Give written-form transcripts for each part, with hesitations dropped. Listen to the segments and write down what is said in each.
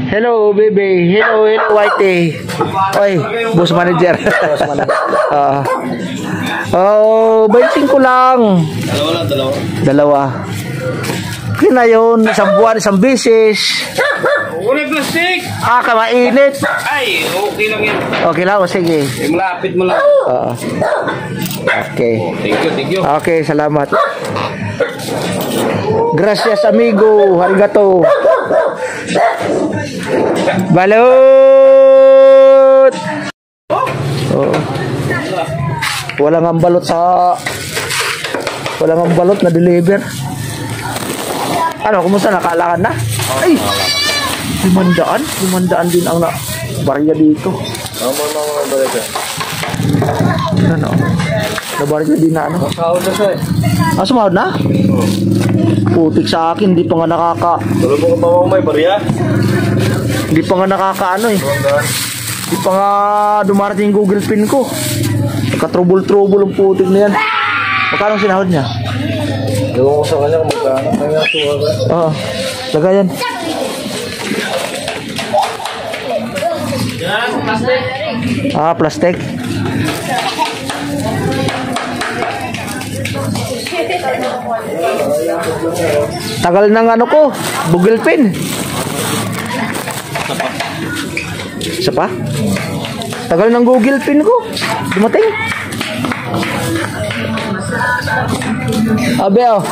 Hello, baby. Hello, Whitey. Oy, boss manager. Oh, 25 lang. Dalawa. Okay na yun. Isang buwan, isang beses. Wala plastic. Mainit. Ay, okay lang yan. Okay lang, sige. Malapit mo lang. Okay. Thank you. Okay, salamat. Gracias, amigo. Arigato. Balot. Walang ang balot na deliver. Ano, kumusta? Nakaalakad na? Ay! 500 din ang barya dito. Ano? Nabarya din na ano? Sahod na siya eh. Sumahod na? Putik sa akin, hindi pa nga Tulog mo ka pa may barya? Hindi pa nga nakakaano eh. Hindi pa nga dumarating yung Google Pin ko. Nagka-trouble ang putik na yan. Magkano sinahod niya? Ewan ko sa kanya kung magkano. May nga suwa ka. Oo. Lagayan. Plastic. Tagal ng ano ko, Google Pin. Isa pa? Tagal ng Google Pin ko. Dumating. Abe oh.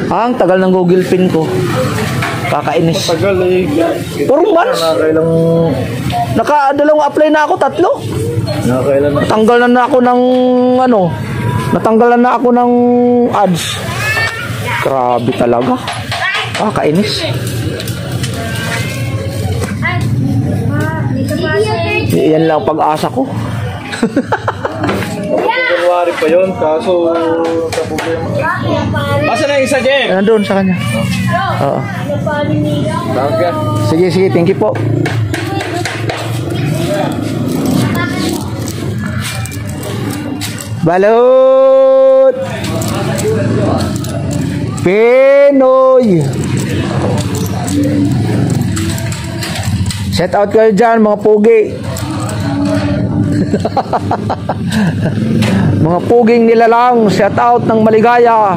Ang tagal ng Google Pin ko. Kakainis. Tagal eh. 4 months. Nakadalawang apply na ako, 3. Nakakailan na. Natanggalan na ako ng ano. Natanggalan na ako ng ads. Grabe talaga. Kainis. Yan lang pag-asa ko. January pa yun, kaso sa problema. Asa na yung isa, Jem? Nandun sa kanya. Oo. Sige, thank you po. Balot! Pinoy! Shout out kayo dyan, mga pugi. Mga puging nilalang, shout out ng Maligaya.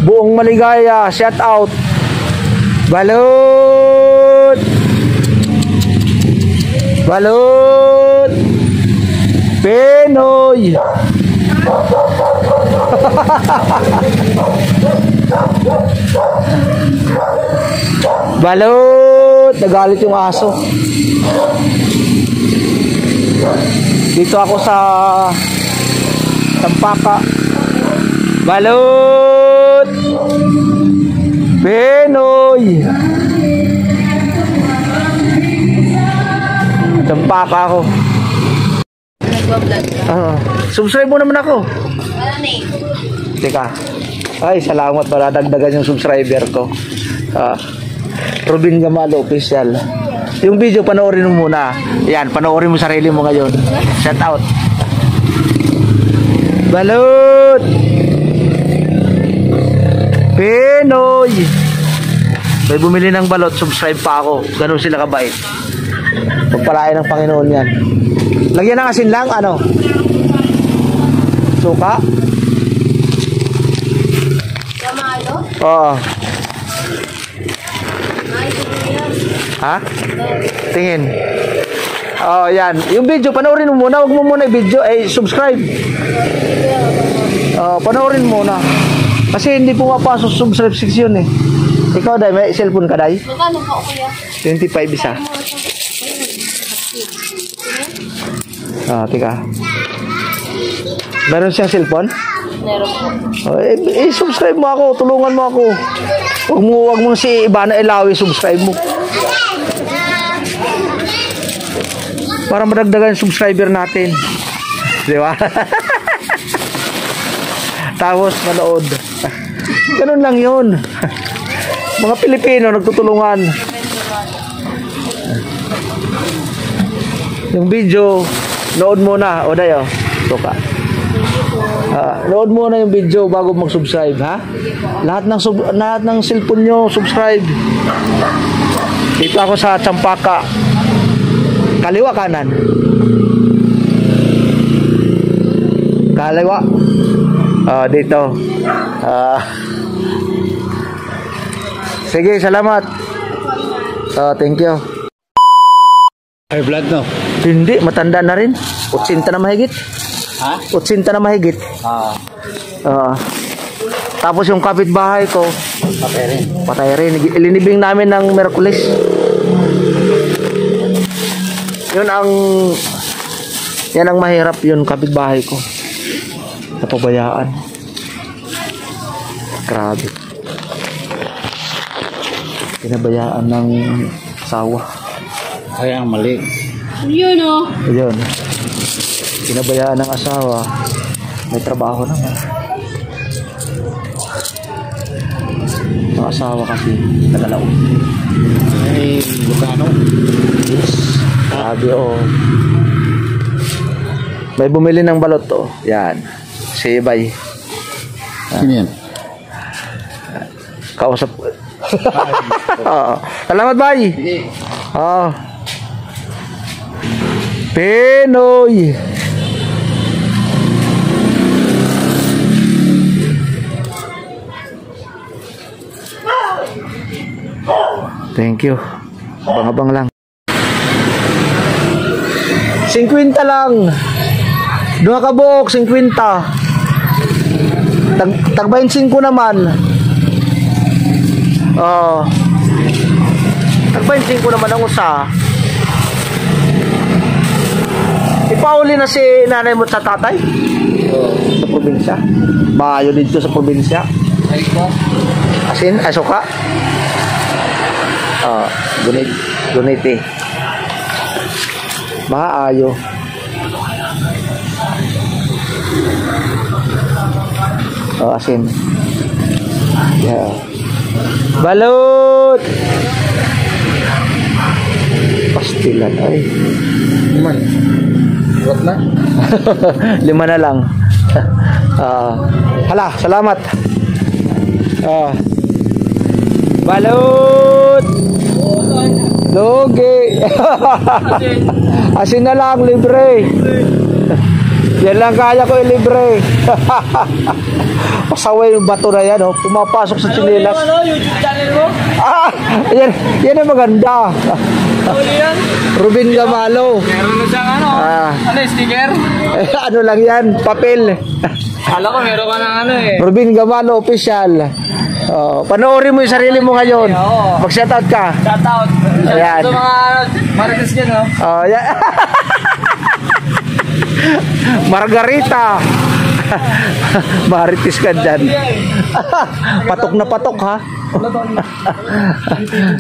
Buong Maligaya, shout out. Balot! Balot! Pinoy! Balot! Nagalit yung aso. Dito ako sa Tampaka. Balot! Pinoy! Tampaka ako. Subscribe mo naman ako. Teka. Ay, salamat para dagdagan yung subscriber ko. Robin Gamalo Official. Yung video panoorin mo muna. Yan, panoorin mo sarili mo ngayon. Shout out. Balot! Pinoy! May bumili ng balot, subscribe pa ako. Ganun sila kabait. Pagpalain ng Panginoon yan. Lagyan ng asin lang, ano? Suka? Kamalo? Oo. Ha? Tingin. Yan. Yung video, panoorin mo muna. Huwag mo muna i-video. Subscribe. Panoorin mo muna. Kasi hindi pumapasok subscribe section eh. Ikaw, Day, may cellphone ka, Day? Magkano po, kuya? 25 isa. Tika. Meron siyang cellphone? Meron po. Subscribe mo ako. Tulungan mo ako. Huwag mo si Ivana Ilawi, subscribe mo. Para madagdagan yung subscriber natin. Di ba? Tapos manood. Ganun lang yun. Mga Pilipino nagtutulungan. Yung video, nood muna. O dayo. Suka. Nood muna yung video bago mag-subscribe, ha? Lahat ng cellphone nyo, subscribe. Dito ako sa Champaka. Kaliwa, kanan? Kaliwa. Dito. Sige, salamat. Thank you. High blood, no? Hindi, matanda na rin. 80 na mahigit. Ha? 80 na mahigit. Tapos yung kapitbahay ko, patay rin. Ilinibing namin ng Merkulis. Yan ang mahirap, yun kapitbahay ko. Napabayaan. Grabe. Pinabayaan ng asawa. Ay, ang mali. Yun o. Ayun. Pinabayaan ng asawa. May trabaho naman. Ang asawa kasi nagalaw. Ay, Lucano. Yes. Sabi may bumili ng balot to. Yan. Si Bay. Sino yan? Kausap. Salamat, Bay. Pinoy. Thank you. Abang-abang lang. 50 lang. 2 kabuok, 50. Tag 25 naman. Tag 25 naman ang usa. Ipauli na si nanay mo sa tatay? Sa probinsya. Maayo dito sa probinsya. Asin, asuka. Gunit eh. Maayo. Asin. Yeah. Balut. Pastilan ay. Iman. What na? 5 na lang. Hala, salamat. Balut. Doge. Asin na lang, libre. Yan lang kaya ko libre. Pasaway yung bato na yan, pumapasok sa tsinelas. YouTube channel mo? Yan ang maganda. Yan? Ruben Gamalo. Meron na siyang sticker? Ano lang yan, papel. Kala ko meron ka ng Ruben Gamalo official. Panoorin mo yung sarili mo ngayon. Mag-shoutout ka. Shoutout. Ayan. Ito mga marites yan, no? Yan. Margarita. Marites ka dyan. Patok na patok, ha?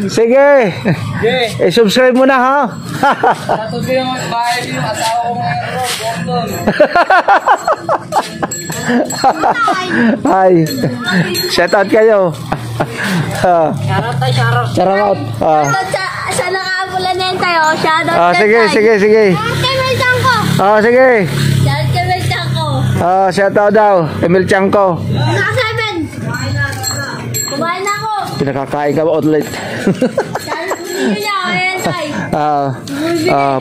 Sige. Subscribe mo na, ha? Shoutout ko yung bahay yung asawa ko ngayon, Hi. Shoutout kayo. Shoutout. Sa nakabulan tayo, shoutout sige. Shoutout kay Melchanko. Sige. Shoutout kay Melchanko. Shoutout daw. Emil Chanko. Naka 7. Kumain na ako. Pinakakain ka ba ulit? Shoutout niya, ayan tayo.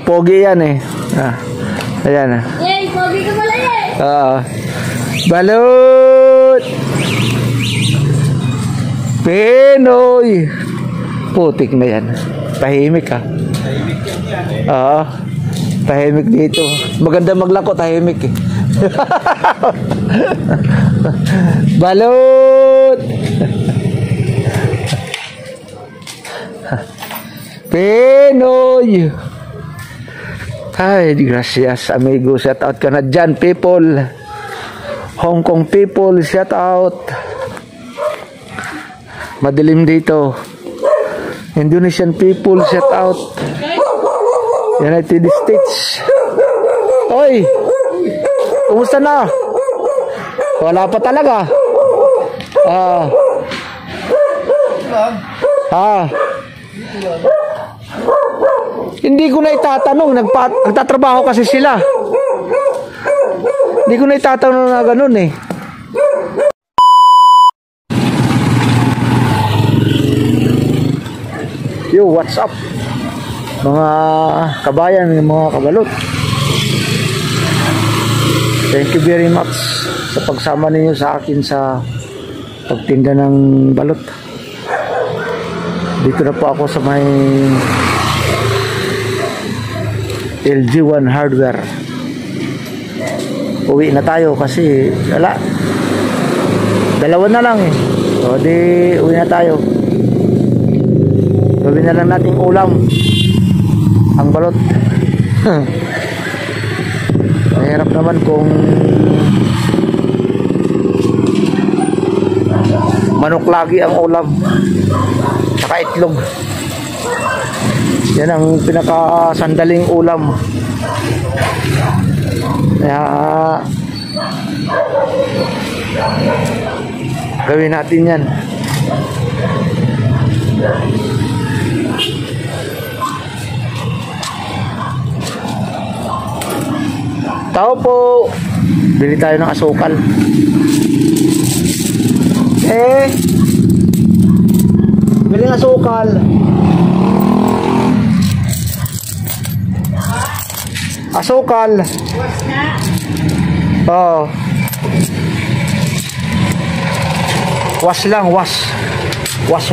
Pogi yan eh. Ayan. Yay, pogi ka pala Balut. Pinoy. Putik na yan. Tahimik, ha? Tahimik dito. Maganda maglako, tahimik eh. Balut. Pinoy. Ay, gracias amigo. Shout out ka na dyan, people. Hong Kong people, shout out. Madilim dito. Indonesian people, shout out. United States. Oy, kumusta na? Wala pa talaga. Hindi ko na itatanong, nagtatrabaho kasi sila. Hindi ko na itatanong na ganun eh. Yo, what's up? Mga kabayan, mga kabalot. Thank you very much sa pagsama ninyo sa akin sa pagtinda ng balot. Dito na po ako sa may LG1 Hardware. Uwi na tayo kasi wala. Dalawa na lang eh. So di uwi na tayo. Gawin na lang nating ulam ang balot. Mahirap naman kung manok lagi ang ulam saka itlog. Yan ang pinakasandaling ulam. Kaya gawin natin yan. Tao po, bili tayo ng asukal. Bili ng asukal. Asukal. Oh. Was lang, was. Was.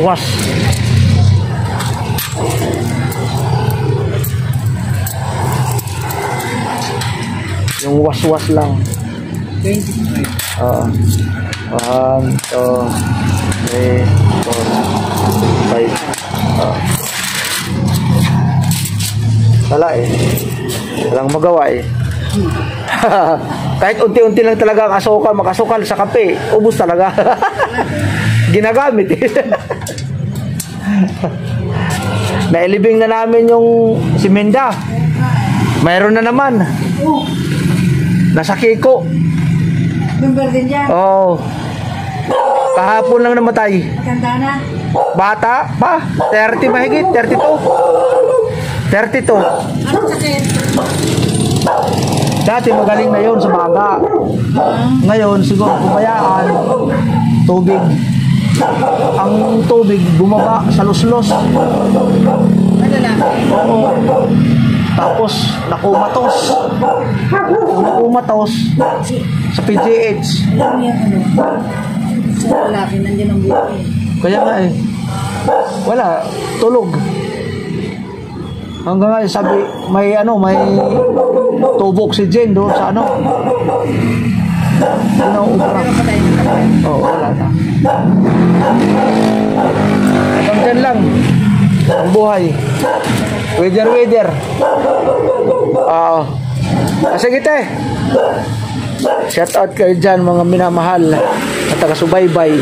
Yung was lang. 25. 1, 2, 3, 4, 5. Wala eh. Walang magawa eh. Kahit unti-unti lang talaga ang asukal, makasukal sa kape, ubos talaga. Ginagamit eh. Nailibing na namin yung simenda. Mayroon na naman. Nasa Kiko. Member din dyan. Oo. Kahapon lang namatay. Kanta na. Bata pa. 30 mahigit. 32. 32. Anong sakit? Dati magaling na yun sa baga. Ngayon siguro pumayaan. Tubig. Ang tubig bumaba sa luslos. Ano lang? Oo. Tapos nakumatos. Nakumatos sa PGH. Alam niya ano? Sa lalaki, nandiyan ang buhay. Kaya nga eh. Wala. Tulog. Hanggang nga sabi, may tubo oxygen doon sa ano. Ubra. Oo, wala na. Hanggang dyan lang. Ang buhay. Weather. Sige te. Shout out kayo dyan mga minamahal at taga-subaybay.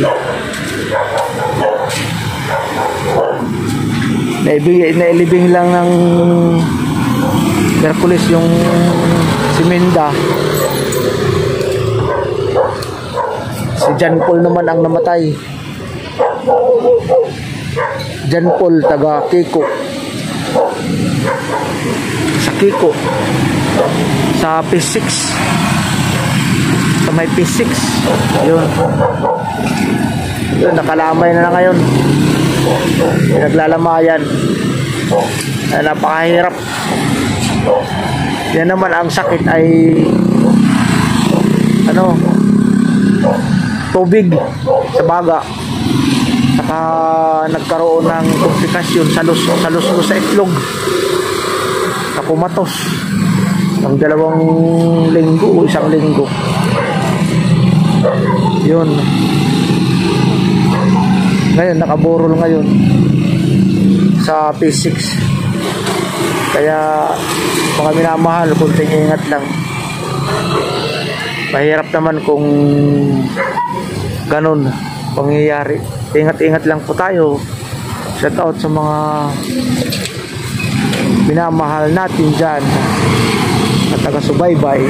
Nailibing lang ng Hercules yung simenda. Si John Paul naman ang namatay. John Paul taga Kiko. Sa Kiko. Sa P6. Sa may P6. Yun, nakalamay na ngayon. Naglalamayan. Napakahirap. Yan naman ang sakit ay tubig sa baga. Saka nagkaroon ng komplikasyon sa luslos sa itlog. Sa kumatos. Ang 2 linggo o 1 linggo. Yun. Ngayon nakaburol ngayon sa P6. Kaya mga minamahal, kunting ingat lang. Mahirap naman kung ganun pangyayari. Ingat-ingat lang po tayo. Shout out sa mga minamahal natin dyan na taga-subaybay.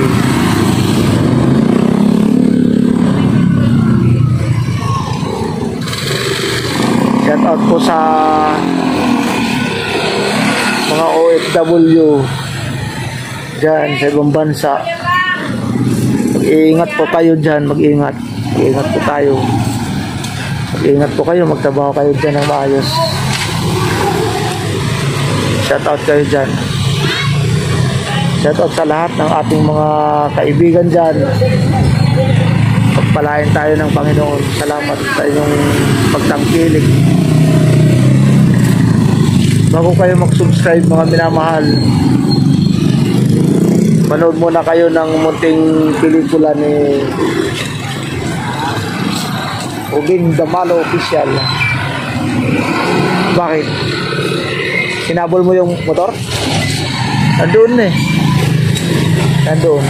Shout out po sa mga OFW dyan sa ibang bansa. Mag-iingat po kayo dyan, mag-iingat. Mag-iingat po tayo. Mag-iingat po kayo, magtrabaho kayo dyan ng maayos. Shout out kayo dyan. Shout out sa lahat ng ating mga kaibigan dyan. Pagpalain tayo ng Panginoon. Salamat sa inyong pagtangkilik. Bago kayo mag-subscribe mga minamahal, manood muna kayo ng munting pelikula ni Robin Damalo Official. Bakit? Sinabol mo yung motor? Nandoon eh. Nandoon.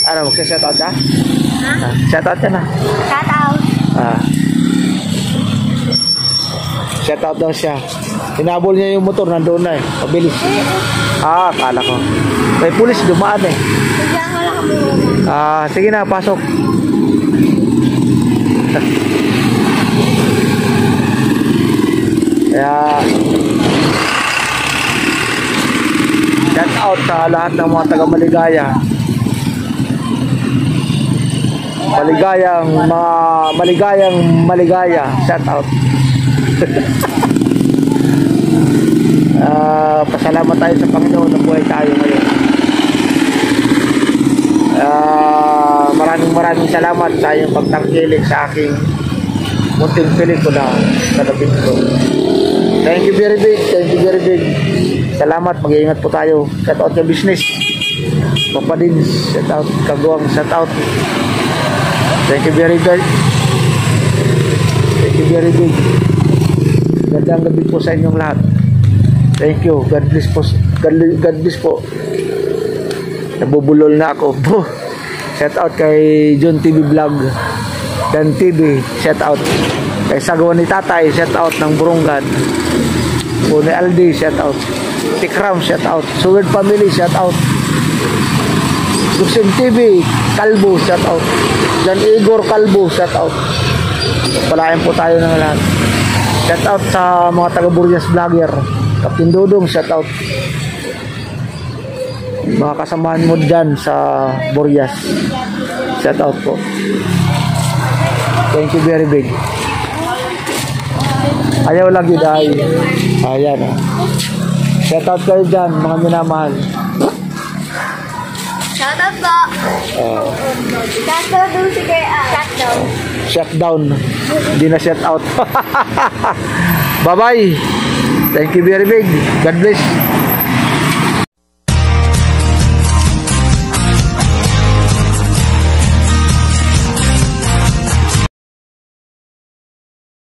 Ano, magsashoutout ka? Shoutout ka na. Shout out. Shoutout daw siya. Hinabol niya yung motor, nandoon na eh. Pabilis. Akala ko. May pulis dumaan eh. Bigla ko lang kami. Sige na, pasok. Kaya shout out sa lahat ng mga taga Maligaya. Maligaya. Shout out. Pasalamat tayo sa Panginoon na buhay tayo ngayon. Maraming salamat sa iyong pagtangkilik sa aking munting pelikula sa labing ko. Thank you very big. Salamat, mag-iingat po tayo. Shout out sa business. Papadins, shout out. Kaguang, shout out. Thank you very big. Gandang gabi po sa inyong lahat. Thank you. God bless po. God bless po. Nabubulol na ako. Shout out kay John TV Vlog. Dan TV. Shout out. Kay Sagawa ni Tatay. Shout out ng Burungan. Pune Aldi. Shout out. Tikram. Shout out. Suwed Family. Shout out. Duksin TV. Kalbo. Shout out. Jan Igor Kalbo. Shout out. Palayan po tayo ng lahat. Shout out sa mga taga Burias Vlogger. Captain Dudong, shout out. Mga kasamahan mo dyan sa Burias, shout out po. Thank you very big. Ayaw lang yun ay. Ayan shout out kayo dyan mga minamahal. Shout out po. Shout out doon si Kaya. Shutdown. Hindi na shout out. Bye bye. Thank you very big. God bless.